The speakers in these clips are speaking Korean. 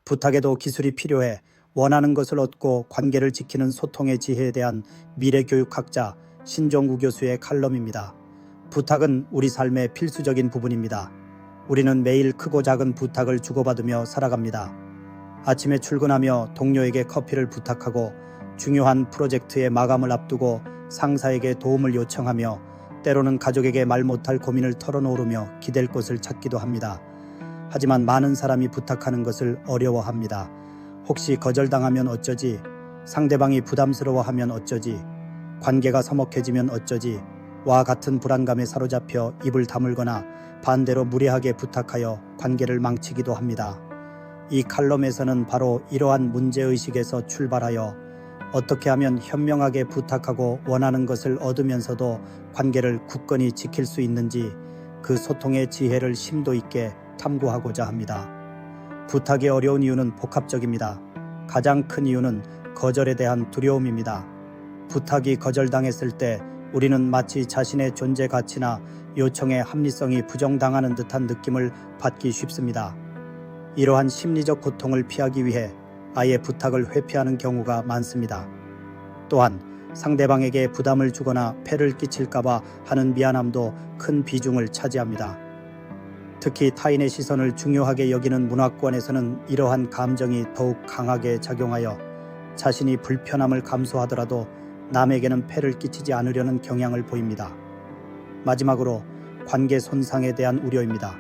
부탁에도 기술이 필요해. 원하는 것을 얻고 관계를 지키는 소통의 지혜에 대한 미래교육학자 신종구 교수의 칼럼입니다. 부탁은 우리 삶의 필수적인 부분입니다. 우리는 매일 크고 작은 부탁을 주고받으며 살아갑니다. 아침에 출근하며 동료에게 커피를 부탁하고, 중요한 프로젝트의 마감을 앞두고 상사에게 도움을 요청하며, 때로는 가족에게 말 못할 고민을 털어놓으며 기댈 곳을 찾기도 합니다. 하지만 많은 사람이 부탁하는 것을 어려워합니다. 혹시 거절당하면 어쩌지? 상대방이 부담스러워하면 어쩌지? 관계가 서먹해지면 어쩌지? 와 같은 불안감에 사로잡혀 입을 다물거나 반대로 무례하게 부탁하여 관계를 망치기도 합니다. 이 칼럼에서는 바로 이러한 문제의식에서 출발하여 어떻게 하면 현명하게 부탁하고 원하는 것을 얻으면서도 관계를 굳건히 지킬 수 있는지, 그 소통의 지혜를 심도 있게 탐구하고자 합니다. 부탁이 어려운 이유는 복합적입니다. 가장 큰 이유는 거절에 대한 두려움입니다. 부탁이 거절당했을 때 우리는 마치 자신의 존재 가치나 요청의 합리성이 부정당하는 듯한 느낌을 받기 쉽습니다. 이러한 심리적 고통을 피하기 위해 아예 부탁을 회피하는 경우가 많습니다. 또한 상대방에게 부담을 주거나 폐를 끼칠까봐 하는 미안함도 큰 비중을 차지합니다. 특히 타인의 시선을 중요하게 여기는 문화권에서는 이러한 감정이 더욱 강하게 작용하여 자신이 불편함을 감수하더라도 남에게는 폐를 끼치지 않으려는 경향을 보입니다. 마지막으로 관계 손상에 대한 우려입니다.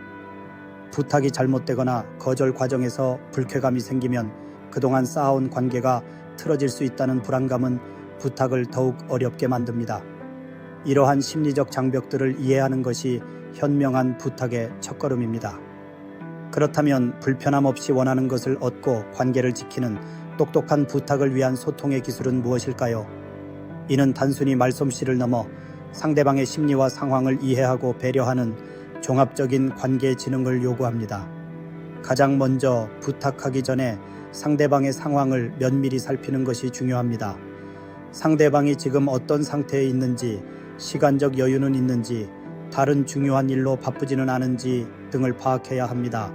부탁이 잘못되거나 거절 과정에서 불쾌감이 생기면 그동안 쌓아온 관계가 틀어질 수 있다는 불안감은 부탁을 더욱 어렵게 만듭니다. 이러한 심리적 장벽들을 이해하는 것이 현명한 부탁의 첫걸음입니다. 그렇다면 불편함 없이 원하는 것을 얻고 관계를 지키는 똑똑한 부탁을 위한 소통의 기술은 무엇일까요? 이는 단순히 말솜씨를 넘어 상대방의 심리와 상황을 이해하고 배려하는 종합적인 관계 지능을 요구합니다. 가장 먼저 부탁하기 전에 상대방의 상황을 면밀히 살피는 것이 중요합니다. 상대방이 지금 어떤 상태에 있는지, 시간적 여유는 있는지, 다른 중요한 일로 바쁘지는 않은지 등을 파악해야 합니다.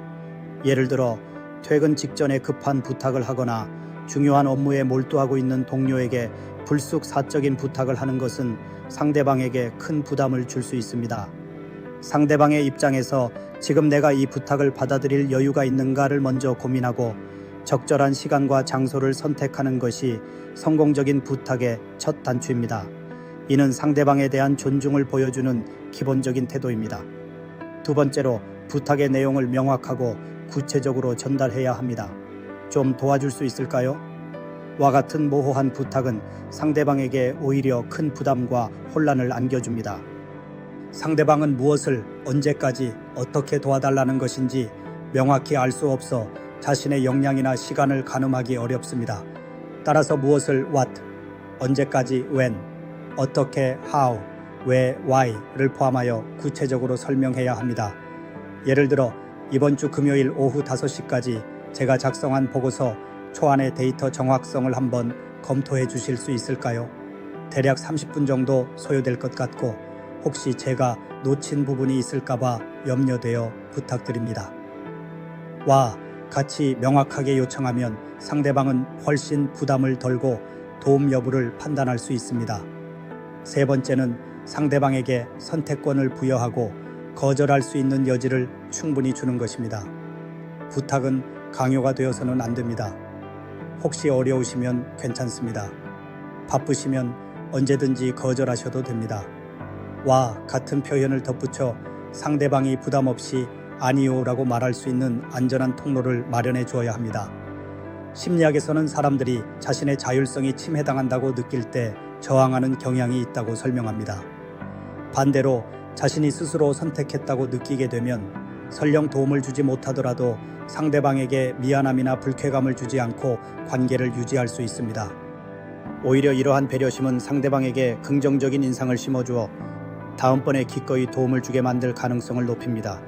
예를 들어 퇴근 직전에 급한 부탁을 하거나 중요한 업무에 몰두하고 있는 동료에게 불쑥 사적인 부탁을 하는 것은 상대방에게 큰 부담을 줄 수 있습니다. 상대방의 입장에서 지금 내가 이 부탁을 받아들일 여유가 있는가를 먼저 고민하고 적절한 시간과 장소를 선택하는 것이 성공적인 부탁의 첫 단추입니다. 이는 상대방에 대한 존중을 보여주는 기본적인 태도입니다. 두 번째로, 부탁의 내용을 명확하고 구체적으로 전달해야 합니다. 좀 도와줄 수 있을까요? 와 같은 모호한 부탁은 상대방에게 오히려 큰 부담과 혼란을 안겨줍니다. 상대방은 무엇을 언제까지 어떻게 도와달라는 것인지 명확히 알 수 없어 자신의 역량이나 시간을 가늠하기 어렵습니다. 따라서 무엇을 what, 언제까지 when, 어떻게 how, 왜 why를 포함하여 구체적으로 설명해야 합니다. 예를 들어 이번 주 금요일 오후 5시까지 제가 작성한 보고서 초안의 데이터 정확성을 한번 검토해 주실 수 있을까요? 대략 30분 정도 소요될 것 같고 혹시 제가 놓친 부분이 있을까봐 염려되어 부탁드립니다. 와 같이 명확하게 요청하면 상대방은 훨씬 부담을 덜고 도움 여부를 판단할 수 있습니다. 세 번째는 상대방에게 선택권을 부여하고 거절할 수 있는 여지를 충분히 주는 것입니다. 부탁은 강요가 되어서는 안 됩니다. 혹시 어려우시면 괜찮습니다. 바쁘시면 언제든지 거절하셔도 됩니다. 와 같은 표현을 덧붙여 상대방이 부담 없이 아니요라고 말할 수 있는 안전한 통로를 마련해 주어야 합니다. 심리학에서는 사람들이 자신의 자율성이 침해당한다고 느낄 때 저항하는 경향이 있다고 설명합니다. 반대로 자신이 스스로 선택했다고 느끼게 되면 설령 도움을 주지 못하더라도 상대방에게 미안함이나 불쾌감을 주지 않고 관계를 유지할 수 있습니다. 오히려 이러한 배려심은 상대방에게 긍정적인 인상을 심어주어 다음번에 기꺼이 도움을 주게 만들 가능성을 높입니다.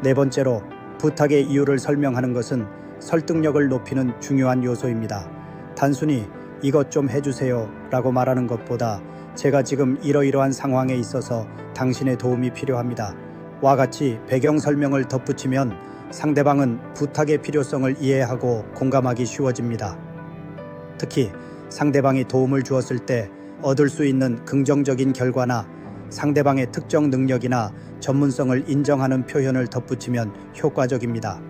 네 번째로, 부탁의 이유를 설명하는 것은 설득력을 높이는 중요한 요소입니다. 단순히 이것 좀 해주세요 라고 말하는 것보다 제가 지금 이러이러한 상황에 있어서 당신의 도움이 필요합니다 와 같이 배경 설명을 덧붙이면 상대방은 부탁의 필요성을 이해하고 공감하기 쉬워집니다. 특히 상대방이 도움을 주었을 때 얻을 수 있는 긍정적인 결과나 상대방의 특정 능력이나 전문성을 인정하는 표현을 덧붙이면 효과적입니다.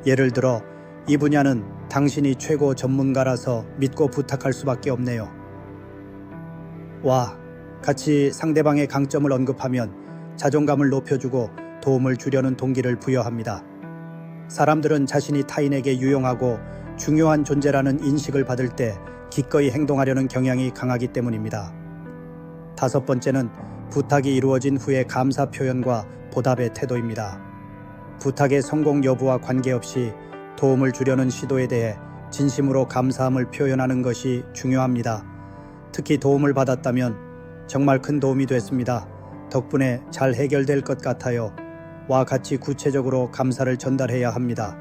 예를 들어, 이 분야는 당신이 최고 전문가라서 믿고 부탁할 수밖에 없네요. 와, 같이 상대방의 강점을 언급하면 자존감을 높여주고 도움을 주려는 동기를 부여합니다. 사람들은 자신이 타인에게 유용하고 중요한 존재라는 인식을 받을 때 기꺼이 행동하려는 경향이 강하기 때문입니다. 5번째는 부탁이 이루어진 후의 감사 표현과 보답의 태도입니다. 부탁의 성공 여부와 관계없이 도움을 주려는 시도에 대해 진심으로 감사함을 표현하는 것이 중요합니다. 특히 도움을 받았다면 정말 큰 도움이 됐습니다. 덕분에 잘 해결될 것 같아요. 와 같이 구체적으로 감사를 전달해야 합니다.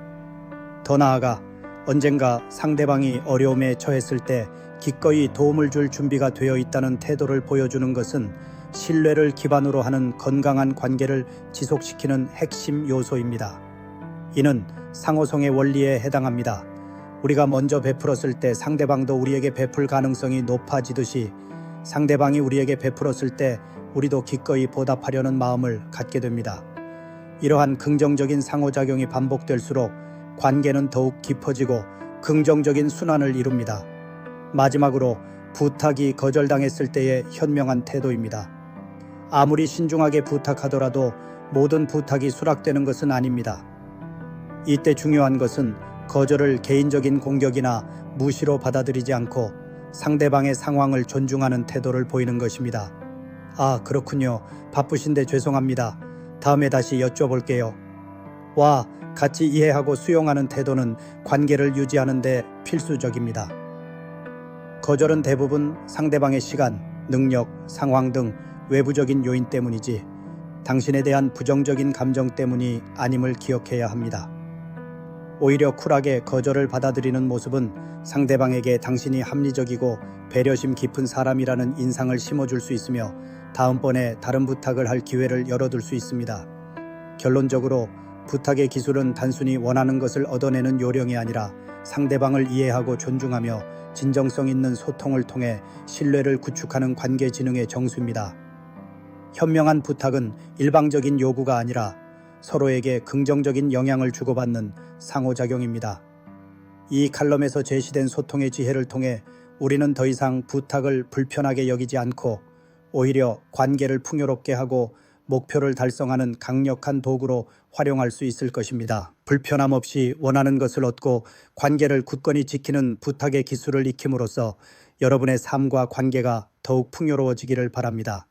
더 나아가 언젠가 상대방이 어려움에 처했을 때 기꺼이 도움을 줄 준비가 되어 있다는 태도를 보여주는 것은 신뢰를 기반으로 하는 건강한 관계를 지속시키는 핵심 요소입니다. 이는 상호성의 원리에 해당합니다. 우리가 먼저 베풀었을 때 상대방도 우리에게 베풀 가능성이 높아지듯이 상대방이 우리에게 베풀었을 때 우리도 기꺼이 보답하려는 마음을 갖게 됩니다. 이러한 긍정적인 상호작용이 반복될수록 관계는 더욱 깊어지고 긍정적인 순환을 이룹니다. 마지막으로 부탁이 거절당했을 때의 현명한 태도입니다. 아무리 신중하게 부탁하더라도 모든 부탁이 수락되는 것은 아닙니다. 이때 중요한 것은 거절을 개인적인 공격이나 무시로 받아들이지 않고 상대방의 상황을 존중하는 태도를 보이는 것입니다. 아, 그렇군요. 바쁘신데 죄송합니다. 다음에 다시 여쭤볼게요. 와, 같이 이해하고 수용하는 태도는 관계를 유지하는 데 필수적입니다. 거절은 대부분 상대방의 시간, 능력, 상황 등 외부적인 요인 때문이지 당신에 대한 부정적인 감정 때문이 아님을 기억해야 합니다. 오히려 쿨하게 거절을 받아들이는 모습은 상대방에게 당신이 합리적이고 배려심 깊은 사람이라는 인상을 심어줄 수 있으며 다음번에 다른 부탁을 할 기회를 열어둘 수 있습니다. 결론적으로 부탁의 기술은 단순히 원하는 것을 얻어내는 요령이 아니라 상대방을 이해하고 존중하며 진정성 있는 소통을 통해 신뢰를 구축하는 관계 진흥의 정수입니다. 현명한 부탁은 일방적인 요구가 아니라 서로에게 긍정적인 영향을 주고받는 상호작용입니다. 이 칼럼에서 제시된 소통의 지혜를 통해 우리는 더 이상 부탁을 불편하게 여기지 않고 오히려 관계를 풍요롭게 하고 목표를 달성하는 강력한 도구로 활용할 수 있을 것입니다. 불편함 없이 원하는 것을 얻고 관계를 굳건히 지키는 부탁의 기술을 익힘으로써 여러분의 삶과 관계가 더욱 풍요로워지기를 바랍니다.